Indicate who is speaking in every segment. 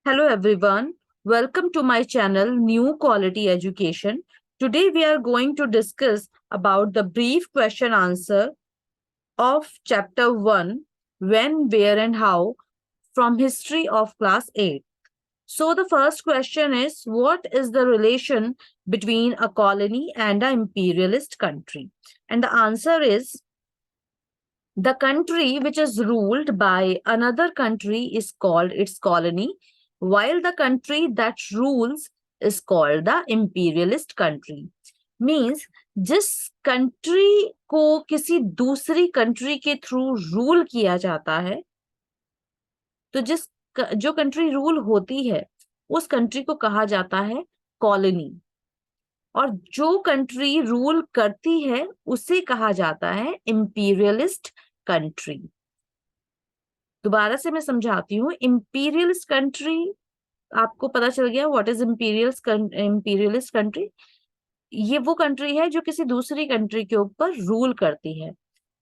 Speaker 1: Hello everyone. Welcome to my channel New Quality Education. Today we are going to discuss about the brief question answer of chapter 1 when, where and how from history of class 8. So the first question is, what is the relation between a colony and an imperialist country? And the answer is, the country which is ruled by another country is called its colony, while the country that rules is called the imperialist country. Means जिस country को किसी दूसरी country के through rule किया जाता है, तो जो कंट्री रूल होती है उस कंट्री को कहा जाता है कॉलोनी, और जो कंट्री रूल करती है उसे कहा जाता है इंपीरियलिस्ट कंट्री। दोबारा से मैं समझाती हूँ। इंपीरियलिस्ट कंट्री, आपको पता चल गया व्हाट इज इंपीरियलिस्ट कंट्री। ये वो कंट्री है जो किसी दूसरी कंट्री के ऊपर रूल करती है,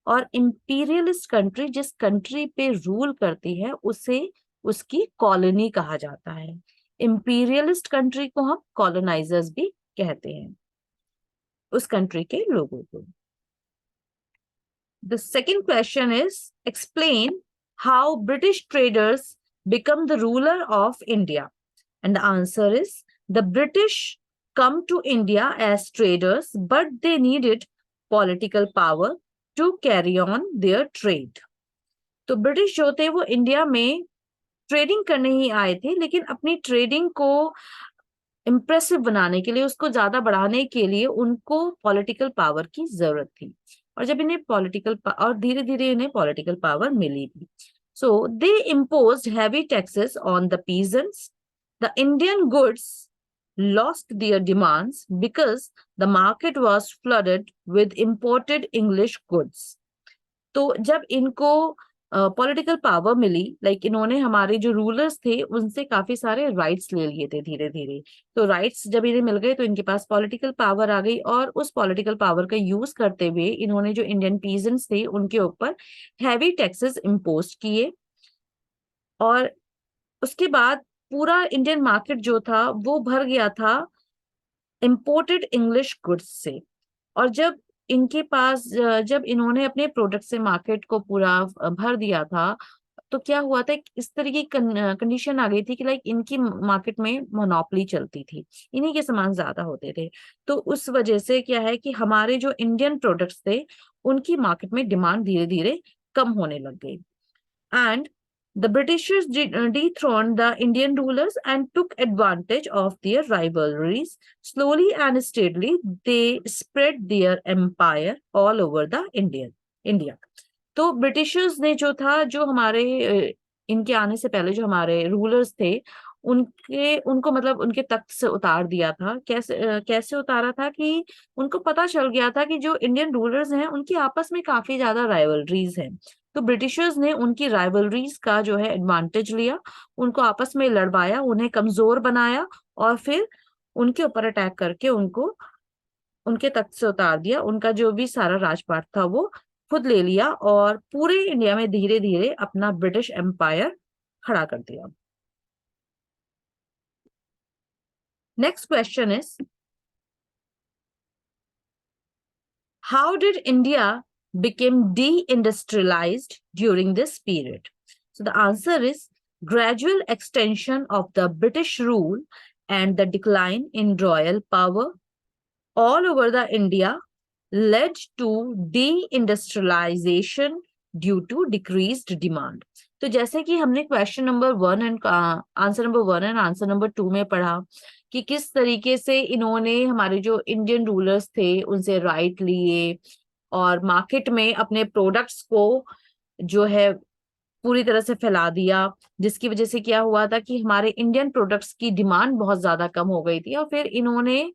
Speaker 1: और इंपीरियलिस्ट कंट्री जिस कंट्री पे रूल करती है उसे उसकी कॉलोनी कहा जाता है। इंपीरियलिस्ट कंट्री को हम कॉलोनाइजर्स भी कहते हैं, उस कंट्री के लोगों को। The second question is, explain how British traders become the ruler of India. And the answer is, the British come to India as traders, but they needed political power to carry on their trade. तो British जो थे वो India में trading करने ही आए थे, लेकिन अपनी ट्रेडिंग को इम्प्रेसिव बनाने के लिए, उसको ज्यादा बढ़ाने के लिए उनको पॉलिटिकल पावर की जरूरत थी। और जब इन्हें और धीरे धीरे इन्हें पॉलिटिकल पावर मिली भी, so they imposed heavy taxes on the peasants. The Indian goods lost their demands because the market was flooded with imported English goods. तो जब इनको पॉलिटिकल पावर मिली, इन्होंने हमारे जो रूलर्स थे उनसे काफी सारे राइट्स ले लिए थे धीरे धीरे। तो राइट्स जब इन्हें मिल गए तो इनके पास पॉलिटिकल पावर आ गई, और उस पॉलिटिकल पावर का यूज करते हुए इन्होंने जो इंडियन पीजेंट्स थे उनके ऊपर हैवी टैक्सेस इम्पोज किए। और उसके बाद पूरा इंडियन मार्केट जो था वो भर गया था इम्पोर्टेड इंग्लिश गुड्स से। और जब इन्होंने अपने प्रोडक्ट से मार्केट को पूरा भर दिया था, तो क्या हुआ था, इस तरह की कंडीशन आ गई थी कि इनकी मार्केट में मोनोपोली चलती थी, इन्हीं के सामान ज्यादा होते थे। तो उस वजह से क्या है कि हमारे जो इंडियन प्रोडक्ट्स थे उनकी मार्केट में डिमांड धीरे धीरे कम होने लग गई। And the Britishers dethroned the Indian rulers and took advantage of their rivalries. Slowly and steadily, they spread their empire all over the India. तो ब्रिटिशर्स ने जो था, जो हमारे इनके आने से पहले जो हमारे रूलर्स थे, उनको मतलब उनके तख्त से उतार दिया था। कैसे उतारा था कि उनको पता चल गया था कि जो इंडियन रूलर्स हैं उनकी आपस में काफी ज्यादा राइवलरीज हैं। तो ब्रिटिशर्स ने उनकी राइवलरीज का जो है एडवांटेज लिया, उनको आपस में लड़वाया, उन्हें कमजोर बनाया, और फिर उनके ऊपर अटैक करके उनको उनके तख्त से उतार दिया। उनका जो भी सारा राजपाट था वो खुद ले लिया, और पूरे इंडिया में धीरे धीरे अपना ब्रिटिश एम्पायर खड़ा कर दिया। Next question is, how did India become deindustrialized during this period? So the answer is, gradual extension of the British rule and the decline in royal power all over the India led to deindustrialization due to decreased demand. तो जैसे कि हमने question number 1 and answer number 1 and answer number 2 में पढ़ा कि किस तरीके से इन्होंने हमारे जो इंडियन रूलर्स थे उनसे राइट लिए, और मार्केट में अपने प्रोडक्ट्स को जो है पूरी तरह से फैला दिया, जिसकी वजह से क्या हुआ था कि हमारे इंडियन प्रोडक्ट्स की डिमांड बहुत ज्यादा कम हो गई थी। और फिर इन्होंने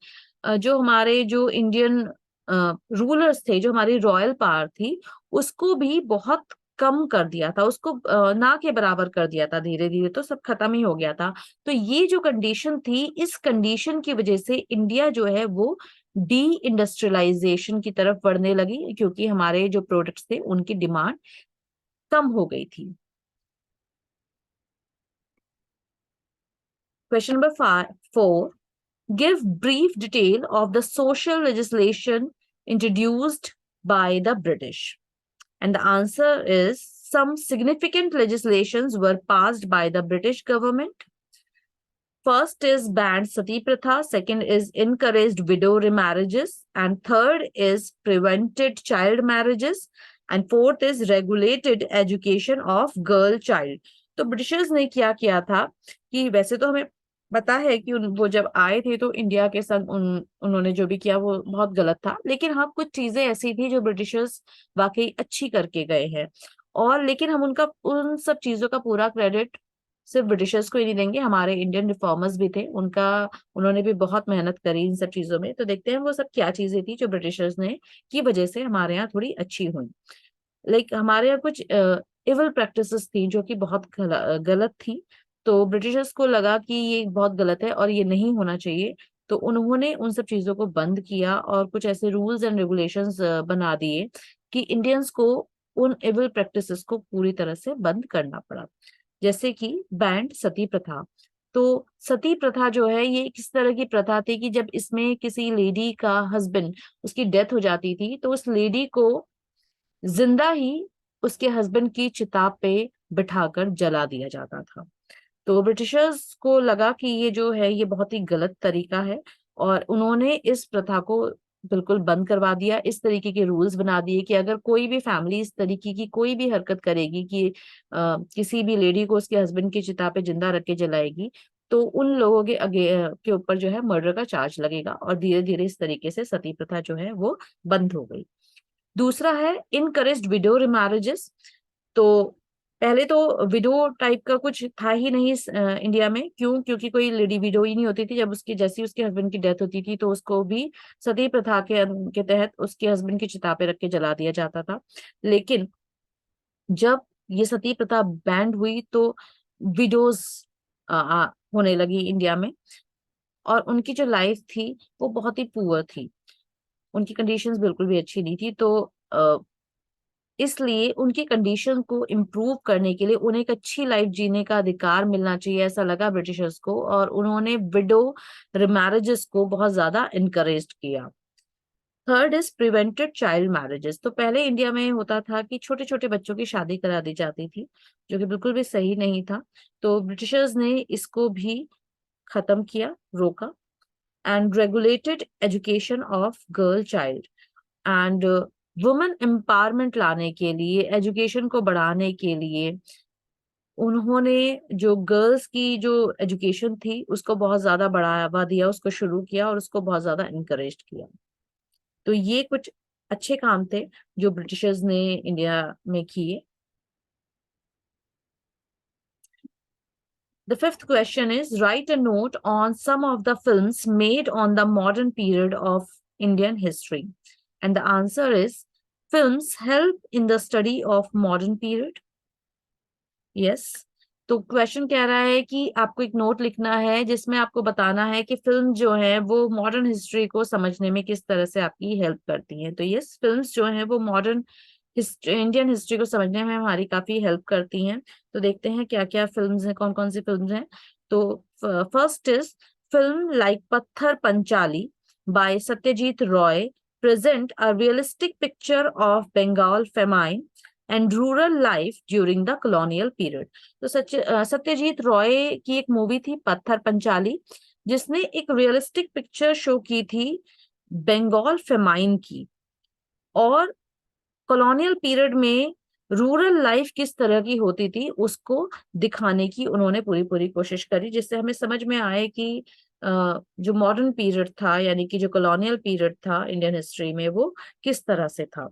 Speaker 1: जो हमारे जो इंडियन रूलर्स थे, जो हमारी रॉयल पावर थी, उसको भी बहुत कम कर दिया था, उसको ना के बराबर कर दिया था। धीरे धीरे तो सब खत्म ही हो गया था। तो ये जो कंडीशन थी, इस कंडीशन की वजह से इंडिया जो है वो डी इंडस्ट्रियलाइजेशन की तरफ बढ़ने लगी, क्योंकि हमारे जो प्रोडक्ट्स थे उनकी डिमांड कम हो गई थी। Question number 4. Give brief detail of the social legislation introduced by the British. And the answer is some significant legislations were passed by the British government. First is banned sati pratha, second is encouraged widow remarriages, and third is prevented child marriages, and fourth is regulated education of girl child. तो Britishers ने क्या किया था कि वैसे तो हमें पता है कि वो जब आए थे तो इंडिया के संग उन्होंने जो भी किया वो बहुत गलत था, लेकिन हाँ कुछ चीजें ऐसी थी जो ब्रिटिशर्स वाकई अच्छी करके गए हैं। और लेकिन हम उनका उन सब चीजों का पूरा क्रेडिट सिर्फ ब्रिटिशर्स को ही नहीं देंगे, हमारे इंडियन रिफॉर्मर्स भी थे, उनका उन्होंने भी बहुत मेहनत करी इन सब चीजों में। तो देखते हैं वो सब क्या चीजें थी जो ब्रिटिशर्स ने की वजह से हमारे यहाँ थोड़ी अच्छी हुई। लाइक हमारे यहाँ कुछ इविल प्रैक्टिसेस थी जो कि बहुत गलत थी। तो ब्रिटिशर्स को लगा कि ये बहुत गलत है और ये नहीं होना चाहिए, तो उन्होंने उन सब चीजों को बंद किया और कुछ ऐसे रूल्स एंड रेगुलेशंस बना दिए कि इंडियंस को उन इविल प्रैक्टिसेस को पूरी तरह से बंद करना पड़ा। जैसे कि बैंड सती प्रथा। तो सती प्रथा जो है ये किस तरह की प्रथा थी कि जब इसमें किसी लेडी का हस्बैंड उसकी डेथ हो जाती थी तो उस लेडी को जिंदा ही उसके हस्बैंड की चिता पे बिठाकर जला दिया जाता था। तो ब्रिटिशर्स को लगा कि ये जो है ये बहुत ही गलत तरीका है और उन्होंने इस प्रथा को बिल्कुल बंद करवा दिया। इस तरीके के रूल्स बना दिए कि अगर कोई भी फैमिली इस तरीके की कोई भी हरकत करेगी कि किसी भी लेडी को उसके हस्बैंड की चिता पे जिंदा रख के जलाएगी, तो उन लोगों के ऊपर जो है मर्डर का चार्ज लगेगा। और धीरे धीरे इस तरीके से सती प्रथा जो है वो बंद हो गई। दूसरा है इनकरेज्ड विडो रिमैरेजेस। तो पहले तो विडो टाइप का कुछ था ही नहीं इंडिया में। क्यों? क्योंकि कोई लेडी विडो ही नहीं होती थी। जब उसकी जैसी उसके हस्बैंड की डेथ होती थी तो उसको भी सती प्रथा के तहत उसके हस्बैंड की चिता पे रख के जला दिया जाता था। लेकिन जब ये सती प्रथा बैंड हुई तो विडोज होने लगी इंडिया में, और उनकी जो लाइफ थी वो बहुत ही पुअर थी, उनकी कंडीशंस बिल्कुल भी अच्छी नहीं थी। तो इसलिए उनकी कंडीशन को इम्प्रूव करने के लिए उन्हें एक अच्छी लाइफ जीने का अधिकार मिलना चाहिए, ऐसा लगा ब्रिटिशर्स को, और उन्होंने विडो रिमैरेजेस को बहुत ज्यादा इनकरेज किया। Third is prevented child marriages. तो पहले इंडिया में होता था कि छोटे छोटे बच्चों की शादी करा दी जाती थी, जो कि बिल्कुल भी सही नहीं था। तो ब्रिटिशर्स ने इसको भी खत्म किया, रोका। And regulated education of girl child. And women empowerment लाने के लिए, एजुकेशन को बढ़ाने के लिए उन्होंने जो गर्ल्स की जो एजुकेशन थी उसको बहुत ज्यादा बढ़ावा दिया, उसको शुरू किया और उसको बहुत ज्यादा इनकरेज किया। तो ये कुछ अच्छे काम थे जो ब्रिटिशर्स ने इंडिया में किए। The fifth question is write a note on some of the films made on the modern period of Indian history. And the answer is films help in the study of modern period. Yes. तो question कह रहा है कि आपको एक note लिखना है जिसमें आपको बताना है कि फिल्म जो है वो मॉडर्न हिस्ट्री को समझने में किस तरह से आपकी हेल्प करती हैं। तो यस, फिल्म्स जो हैं वो मॉडर्न इंडियन हिस्ट्री को समझने में हमारी काफी हेल्प करती हैं। तो देखते हैं क्या क्या फिल्म्स हैं, कौन कौन सी फिल्म्स हैं। तो first is film like Pather Panchali by Satyajit Ray present a realistic picture of Bengal famine and rural life during the colonial period. तो सत्यजीत रॉय की एक मूवी थी पत्थर पंचाली, जिसने एक रियलिस्टिक पिक्चर शो की थी बंगाल फेमाइन की, और कॉलोनियल पीरियड में रूरल लाइफ किस तरह की होती थी उसको दिखाने की उन्होंने पूरी पूरी कोशिश करी, जिससे हमें समझ में आए कि जो मॉडर्न पीरियड था यानी कि जो कॉलोनियल पीरियड था इंडियन हिस्ट्री में वो किस तरह से था,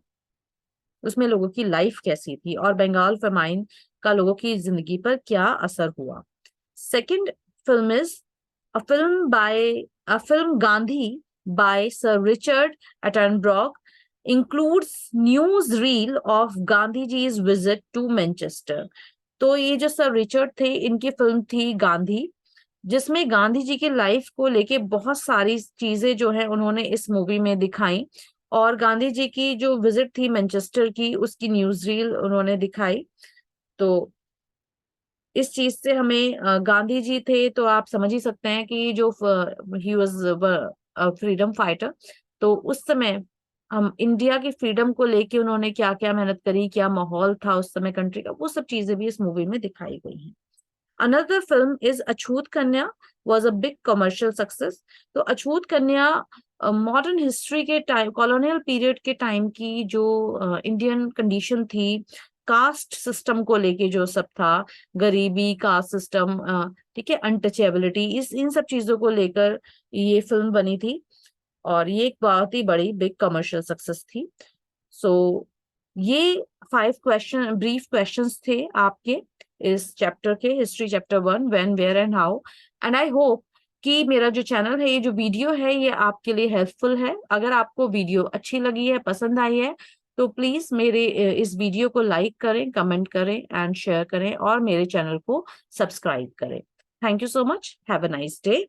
Speaker 1: उसमें लोगों की लाइफ कैसी थी और बंगाल फेमाइन का लोगों की जिंदगी पर क्या असर हुआ। Second film is a film Gandhi by Sir Richard Attenborough includes newsreel of Gandhiji's visit to Manchester. तो ये जो सर रिचर्ड थे इनकी फिल्म थी गांधी, जिसमें गांधी जी की लाइफ को लेके बहुत सारी चीजें जो है उन्होंने इस मूवी में दिखाई, और गांधी जी की जो विजिट थी मैनचेस्टर की उसकी न्यूज रील उन्होंने दिखाई। तो इस चीज से हमें गांधी जी थे तो आप समझ ही सकते हैं कि जो ही वाज फ्रीडम फाइटर, तो उस समय हम इंडिया की फ्रीडम को लेके उन्होंने क्या क्या मेहनत करी, क्या माहौल था उस समय कंट्री का, वो सब चीजें भी इस मूवी में दिखाई गई हैं। Another film is Achhut Kanya, was a big commercial success. तो अछूत कन्या मॉडर्न हिस्ट्री के टाइम, कॉलोनियल पीरियड के टाइम की जो इंडियन कंडीशन थी, कास्ट सिस्टम को लेके जो सब था, गरीबी, कास्ट सिस्टम, ठीक है, अनटचेबिलिटी, इस इन सब चीजों को लेकर ये फिल्म बनी थी, और ये एक बहुत ही बड़ी बिग कमर्शियल सक्सेस थी। सो ये 5 ब्रीफ क्वेश्चंस थे आपके इस चैप्टर के, history chapter 1, when, where and how. And I hope कि मेरा जो चैनल है, ये जो वीडियो है, ये आपके लिए हेल्पफुल है। अगर आपको वीडियो अच्छी लगी है, पसंद आई है, तो प्लीज मेरे इस वीडियो को लाइक करें, कमेंट करें एंड शेयर करें, और मेरे चैनल को सब्सक्राइब करें। Thank you so much, have a nice day.